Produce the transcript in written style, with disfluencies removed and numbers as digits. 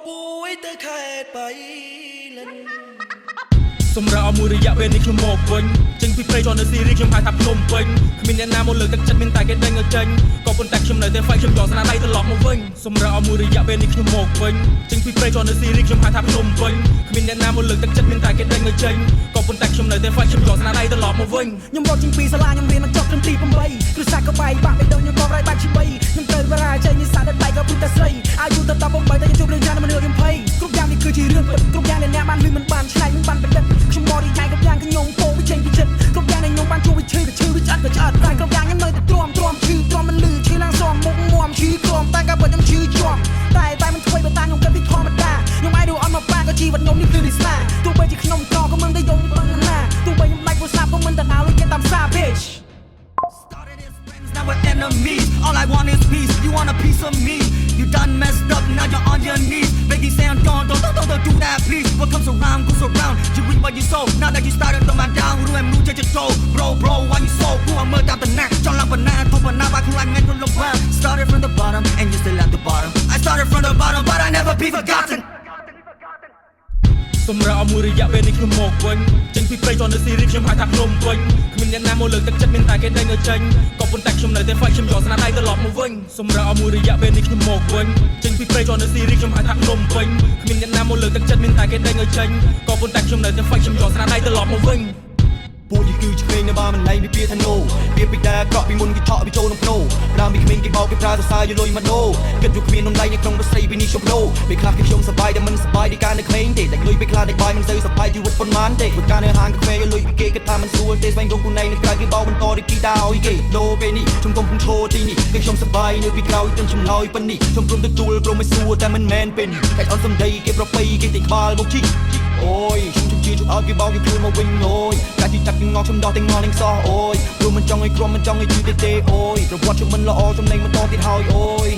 ปุ้ยเตอแค่ไปเล่นសម្រាប់មួយរយៈពេលនេះខ្ញុំមកវិញចេញពីព្រៃចននៅស៊ីរីខ្ញុំហៅថាភ្នំពេញគ្មានអ្នកណាមកលើកទឹកចិត្តមានតែគេដេញឲ្យចេញក៏ប៉ុន្តែខ្ញុំនៅតែ fight ខ្ញុំយកស្នាដៃត្រឡប់មកវិញសម្រាប់មួយរយៈពេលនេះខ្ញុំមកវិញចេញពីព្រៃចននៅស៊ីរីខ្ញុំហៅថាភ្នំពេញគ្មានអ្នកណាមកលើកទឹកចិត្តមានតែគេដេញឲ្យចេញក៏ប៉ុន្តែខ្ញុំនៅតែ fight ខ្ញុំយកស្នាដៃត្រឡប់មកវិញខ្ញុំរត់ចេញពីសាលាខ្ញុំរៀនមកចប់ត្រឹមទី8គ្រឹះសាស្ត្រក៏បាយបាក់បេះដូងខ្ញុំក៏រៃបាក់ជា3ខ្ញុំត្រូវបរាជ័យនេះសាស្ត្រដែលបែកក៏ពុទ្ធតែស្រីអាយុទៅ18តែខ្ញុំជួបរឿងយ៉ាងមនុស្សខ្ញុំភ័យគ្រប់យ៉ាងនេះគឺជារឿងពិតគ្រប់យ៉ាងដែលអ្នកបានឮមិនបានឆ្លៃមិនបានបដិទ្ធខ្ញុំមករីករាយគ្រប់យ៉ាងខ្ញុំពោវិចេញពីចិត្តគ្រប់យ៉ាងដែលខ្ញុំបានជួបវាឈឺក៏ឈឺវាឆ្អិតក៏ឆ្អិតតែគ្រប់យ៉ាងខ្ញុំនៅតែទ្រាំឈឺទ្រាំមិនលឺឈឺឡើងសងមុខមួមឈឺទ្រាំតែក៏ពិតខ្ញុំឈឺជាប់តែមិនធ្វើបើតាខ្ញុំគិតពីធម្មតាខ្ញុំអាចរកអត់មកប៉ាក៏ជីវិតខ្ញុំនេះគឺរិស្លាទោះបីជាខ្ញុំក្រក៏មិនได้យំប៉ុណ្ណាទោះបីខ្ញុំដាច់ពោះស្លាប់ក៏មិនតែដល់គេតាមសារ bitch Now we're enemies. All I want is peace. You want a piece of me? You done messed up. Now you're on your knees. Baby, say I'm gone. Don't do that, please. What comes around goes around. You reap what you sow. Now that you started to man down, who am new? Just go, bro. Why you so? Who am murdered the neck? John Lampanat, Topanat, I can like men to look well. Started from the bottom, and you still at the bottom. I started from the bottom, but I never be forgotten. សម្រាប់មួយរយៈពេលនេះខ្ញុំមកវិញចេញពីព្រៃចននៅស៊ីរីខ្ញុំហៅថាភ្នំពេញគ្មានអ្នកណាមកលើកទឹកចិត្តមានតែគេដេញឲ្យចេញក៏ប៉ុន្តែខ្ញុំនៅតែ fight ខ្ញុំយកស្នាដៃត្រឡប់មកវិញសម្រាប់មួយរយៈពេលនេះខ្ញុំមកវិញចេញពីព្រៃចននៅស៊ីរីខ្ញុំហៅថាភ្នំពេញគ្មានអ្នកណាមកលើកទឹកចិត្តមានតែគេដេញឲ្យចេញក៏ប៉ុន្តែខ្ញុំនៅតែ fight ខ្ញុំយកស្នាដៃត្រឡប់មកវិញពួកយីគឺឆ្វេងនៅបាមិនណៃពីពាក្យថា no ពាក្យពីដើក្រក់ពីមុនគេថក់ពីចូលក្នុងភ្នោដើមពីក្មេងគេបោកគេប្រើសរសើរយលុយមកដូគិតយកគ្មាននំដៃនៅក្នុងរស្រីពីនេះខ្ញុំដូពេលខ្លះគេខ្ញុំសប្បាយតែមិនសប្បាយដូចការនៅក្មេងទេតែលុយពេលខ្លះតែបាយមិនសូវសប្បាយជីវិតប៉ុន្មានទេព្រោះការនៅហាងកាហ្វេយលុយពីគេគិតថាមិនស្រួលទេស្វែងរកខ្លួនឯងនៅក្រៅគេបោកបន្តរីពីដាឲ្យគេដូពេលនេះខ្ញុំកំពុងឈរទីនេះពេលខ្ញុំសប្បាយនៅពីក្រោយទាំងចម្លើយប៉ុណ្នេះខ្ញុំព្រមទទួលព្រមមិនសួរតែមិនមែនពេលនេះតែអត់សំដីគេប្រពៃគេតែក្បាលមកជីអូយខ្ញុំជឿជួយឲ្យគេបោកយកខ្លួនមកវិញអូយតែទីចាប់ខ្ញុំងល់ខ្ញុំដោះទាំងងល់នឹងសោះអូយព្រោះមិនចង់ឲ្យក្រុមមិនចង់ឲ្យជឿទេអូយប្រវត្តិខ្ញុំមិនល្អចំណេញបន្តទៀតហើយអូយ